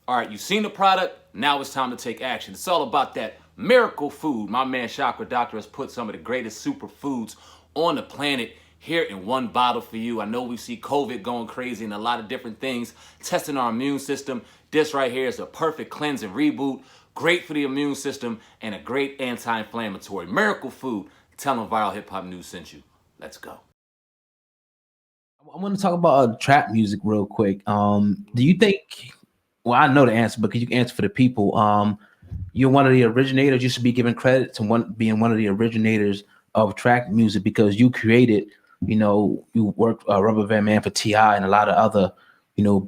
All right, you've seen the product. Now it's time to take action. It's all about that miracle food. My man Chakra Doctor has put some of the greatest superfoods on the planet here in one bottle for you. I know we see COVID going crazy and a lot of different things, testing our immune system. This right here is a perfect cleanse and reboot. Great for the immune system and a great anti-inflammatory. Miracle food. Tell them Viral Hip Hop News sent you. Let's go. I want to talk about trap music real quick. Do you think? Well, I know the answer, but could you answer for the people? You're one of the originators. You should be given credit to being one of the originators of trap music because you created. You worked Rubber Band Man for Ti and a lot of other,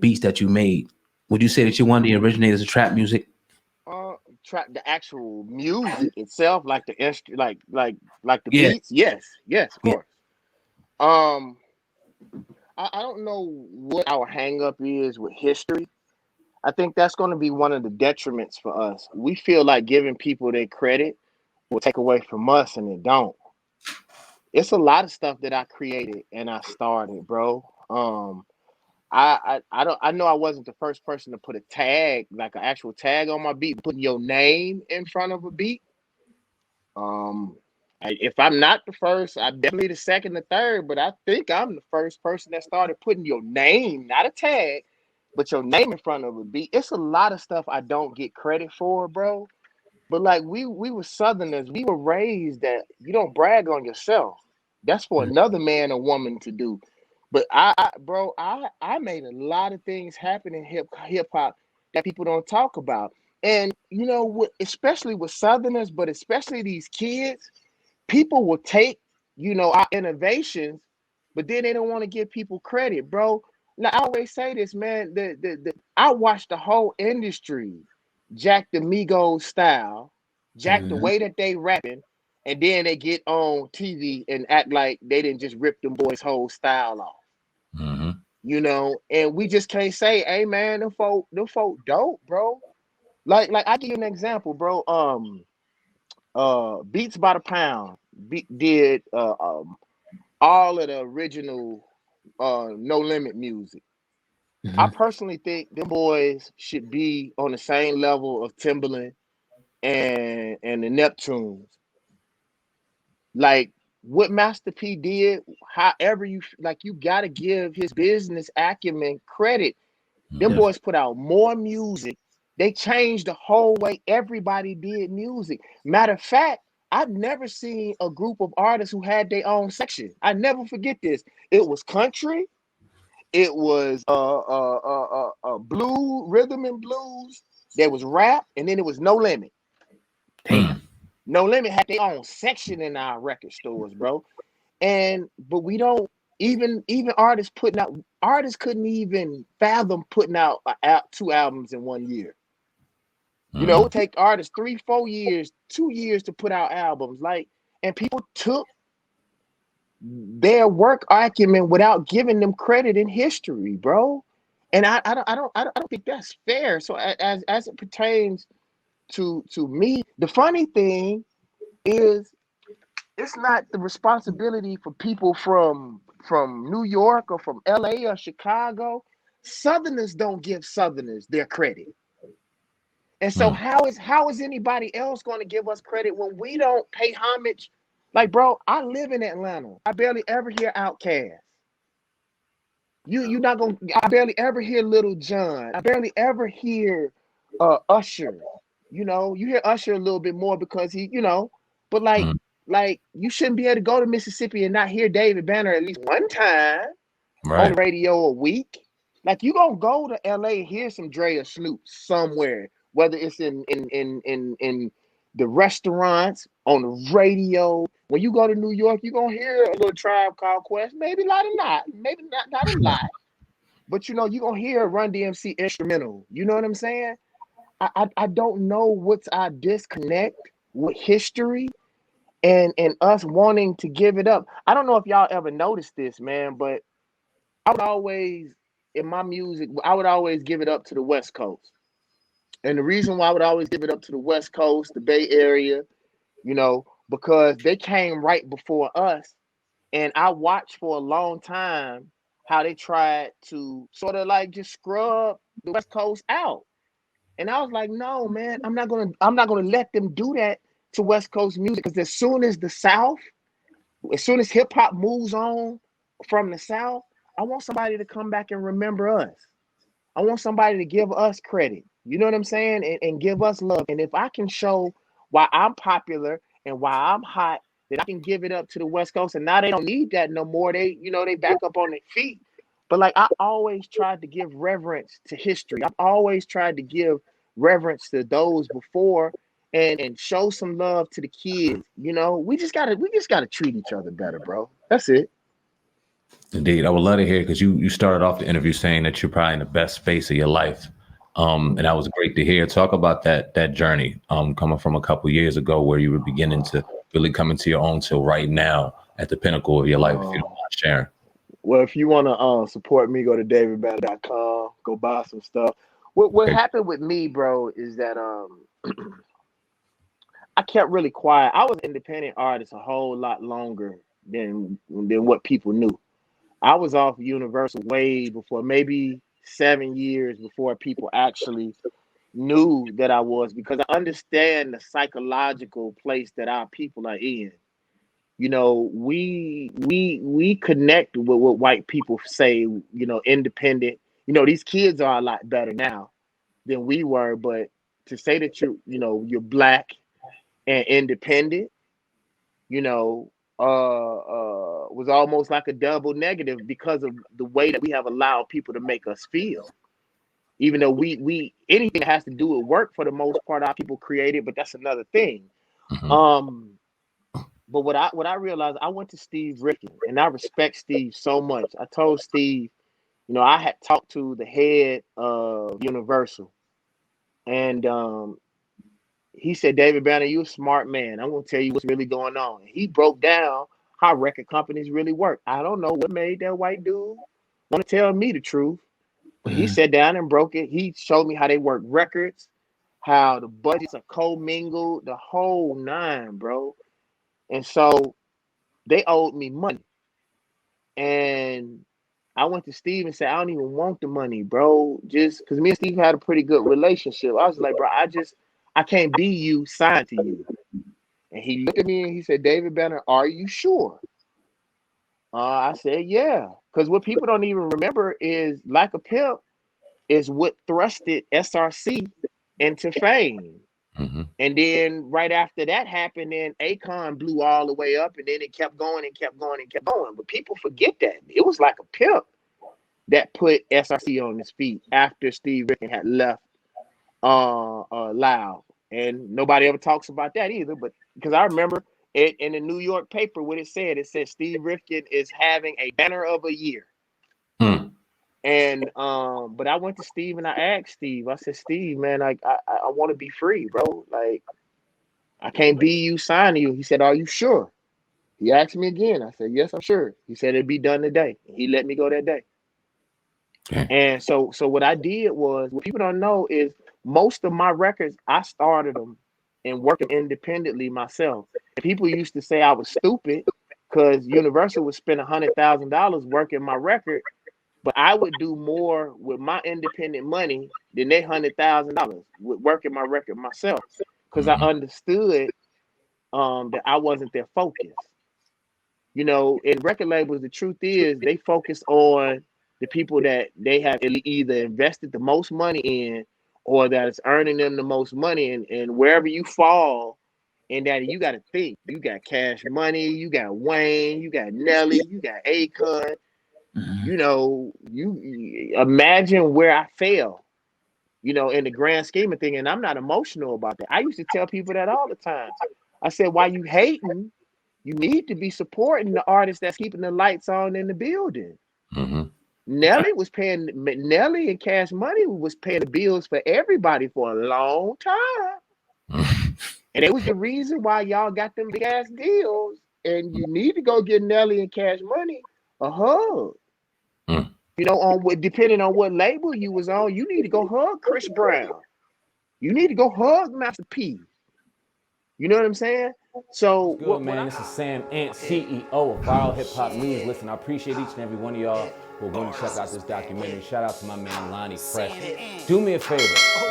beats that you made. Would you say that you're one of the originators of trap music? Uh, Trap the actual music itself, like the like the Yeah, beats. Yes, yes, of yeah. course. Um, I don't know what our hang up is with history. I think that's going to be one of the detriments for us. We feel like giving people their credit will take away from us, and it don't. It's a lot of stuff that I created and I started, bro. I don't I know I wasn't the first person to put a tag, like an actual tag on my beat, putting your name in front of a beat. Um, if I'm not the first, I'm definitely the second, the third, but I think I'm the first person that started putting your name, not a tag, but your name in front of a beat. It's a lot of stuff I don't get credit for, bro. But like we were Southerners, we were raised that you don't brag on yourself. That's for another man or woman to do. But bro, I made a lot of things happen in hip hop that people don't talk about. And especially with Southerners, but especially these kids, people will take our innovations, but then they don't want to give people credit, bro. Now I always say this, man. I watched the whole industry jack the Migos style, jack the Mhm. way that they rapping, and then they get on TV and act like they didn't just rip them boys' whole style off. Mhm. And we just can't say, hey man, them folk dope, bro. Like I give you an example, bro. Beats by the Pound did all of the original No Limit music. I Mhm. personally think them boys should be on the same level of Timberland and the Neptunes. Like what Master P did, however you gotta give his business acumen credit. Them Yes. boys put out more music. They changed the whole way everybody did music. Matter of fact, I've never seen a group of artists who had their own section. I never forget this. It was country, it was blue rhythm and blues. There was rap, and then it was No Limit. Damn, Mm. No Limit had their own section in our record stores, bro. But we don't even artists couldn't even fathom putting out two albums in 1 year. It Mm. would take artists 3 4 years 2 years to put out albums, like, and people took their work acumen without giving them credit in history, bro. And I don't think that's fair. So as it pertains to me, the funny thing is it's not the responsibility for people from New York or from LA or Chicago. Southerners don't give Southerners their credit. And so Mm. how is anybody else going to give us credit when we don't pay homage? Like, bro, I live in Atlanta. I barely ever hear Outkast. You not gonna I barely ever hear Little John. I barely ever hear Usher. You hear Usher a little bit more because but Mm. like you shouldn't be able to go to Mississippi and not hear David Banner at least one time on Right. the radio a week. Like you gonna go to LA and hear some Dre or Snoop somewhere, whether it's in the restaurants, on the radio. When you go to New York, you're gonna hear a little Tribe Called Quest, maybe a lot of not, maybe not a lot, but you're gonna hear a Run DMC instrumental. You know what I'm saying? I don't know what's our disconnect with history and us wanting to give it up. I don't know if y'all ever noticed this, man, but I would always in my music, I would always give it up to the West Coast. And the reason why I would always give it up to the West Coast, the Bay Area, because they came right before us. And I watched for a long time how they tried to sort of like just scrub the West Coast out. And I was like, no, man, I'm not gonna let them do that to West Coast music. Because as soon as hip hop moves on from the South, I want somebody to come back and remember us. I want somebody to give us credit. You know what I'm saying? And give us love. And if I can show why I'm popular and why I'm hot, that I can give it up to the West Coast. And now they don't need that no more. They back up on their feet. But like I always tried to give reverence to history. I've always tried to give reverence to those before and show some love to the kids. We just gotta treat each other better, bro. That's it. Indeed, I would love to hear because you started off the interview saying that you're probably in the best space of your life, and that was great to hear. Talk about that journey, coming from a couple years ago where you were beginning to really come into your own till right now at the pinnacle of your life. If you don't mind sharing. Well, if you want to support me, go to davidbanner.com, go buy some stuff. What Okay. happened with me, bro, is that I kept really quiet. I was an independent artist a whole lot longer than what people knew. I was off Universal way before, maybe 7 years before people actually knew that I was, because I understand the psychological place that our people are in. We connect with what white people say, independent. These kids are a lot better now than we were, but to say that you're black and independent, you know, was almost like a double negative because of the way that we have allowed people to make us feel. Even though we anything that has to do with work, for the most part, our people create it, but that's another thing. Mhm. Um, but what I realized, I went to Steve Rifkin, and I respect Steve so much. I told Steve, I had talked to the head of Universal, and he said, David Banner, you a smart man. I'm gonna tell you what's really going on. And he broke down how record companies really work. I don't know what made that white dude want to tell me the truth, but he Mhm. sat down and broke it. He showed me how they work records, how the budgets are commingled, the whole nine, bro. And so they owed me money. And I went to Steve and said, I don't even want the money, bro. Just because me and Steve had a pretty good relationship. I was like, bro, I can't be you signed to you. And he looked at me and he said, David Banner, are you sure? I said, yeah. Because what people don't even remember is Like a Pimp is what thrusted SRC into fame. Mhm. And then right after that happened, then Akon blew all the way up, and then it kept going and kept going and kept going. But people forget that. It was Like a Pimp that put SRC on his feet after Steve Rifkin had left Loud. And nobody ever talks about that either. But because I remember it in the New York paper, what it said Steve Rifkin is having a banner of a year. Hmm. And but I went to Steve and I asked Steve, I said, Steve, man, like I want to be free, bro. Like I can't be you signing you. He said, are you sure? He asked me again. I said, yes, I'm sure. He said it'd be done today. He let me go that day. Okay. And so what I did was, what people don't know is, most of my records, I started them and worked them independently myself. And people used to say I was stupid because Universal would spend $100,000 working my record, but I would do more with my independent money than they $100,000 with working my record myself, because I Mhm. understood that I wasn't their focus. In record labels, the truth is they focus on the people that they have either invested the most money in, or that is earning them the most money. And wherever you fall in that, you got to think. You got Cash Money, you got Wayne, you got Nelly, you got Akon. Mhm. You imagine where I fell, in the grand scheme of things. And I'm not emotional about that. I used to tell people that all the time. I said, why you hating? You need to be supporting the artist that's keeping the lights on in the building. Mhm. Nelly and Cash Money was paying the bills for everybody for a long time. And it was the reason why y'all got them big ass deals. And you need to go get Nelly and Cash Money a hug. Mhm. On what, depending on what label you was on, you need to go hug Chris Brown. You need to go hug Master P. You know what I'm saying? So What's good, man? This is Sam Ant, CEO of Viral Hip Hop News. Listen, I appreciate each and every one of y'all who are going to check out this documentary. Shout out to my man Lonnie Fresh. Do me a favor,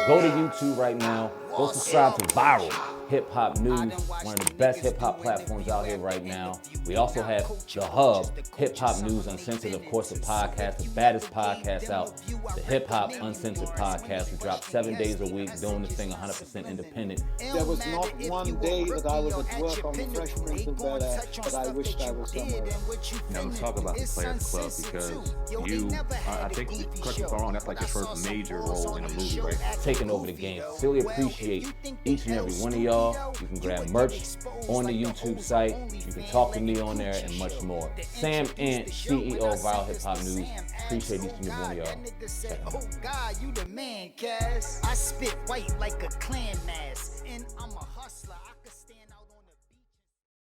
go to YouTube right now. Go subscribe to Viral Hip Hop News, one of the best hip hop platforms out here right now. We also have The Hub, Hip Hop News Uncensored, of course, the podcast, the baddest podcast out, the Hip Hop Uncensored podcast. We drop 7 days a week, doing this thing 100% independent. There was not one day that I was at work on the Fresh Prince of Bel-Air that I wished I was somewhere else. Now let's talk about the Players Club, because you, I think, correct me if I'm wrong, that's like your first major role in a movie, right? Taking over the game. Sincerely appreciate each and every one of y'all. You can grab merch on the YouTube site. You can talk to me on there and much more. Sam Ant, CEO of Viral Hip Hop News. Appreciate each and every one of y'all. Check it out. Oh God, you the man, Cass. I spit white like a clan mask, and I'm a hustler.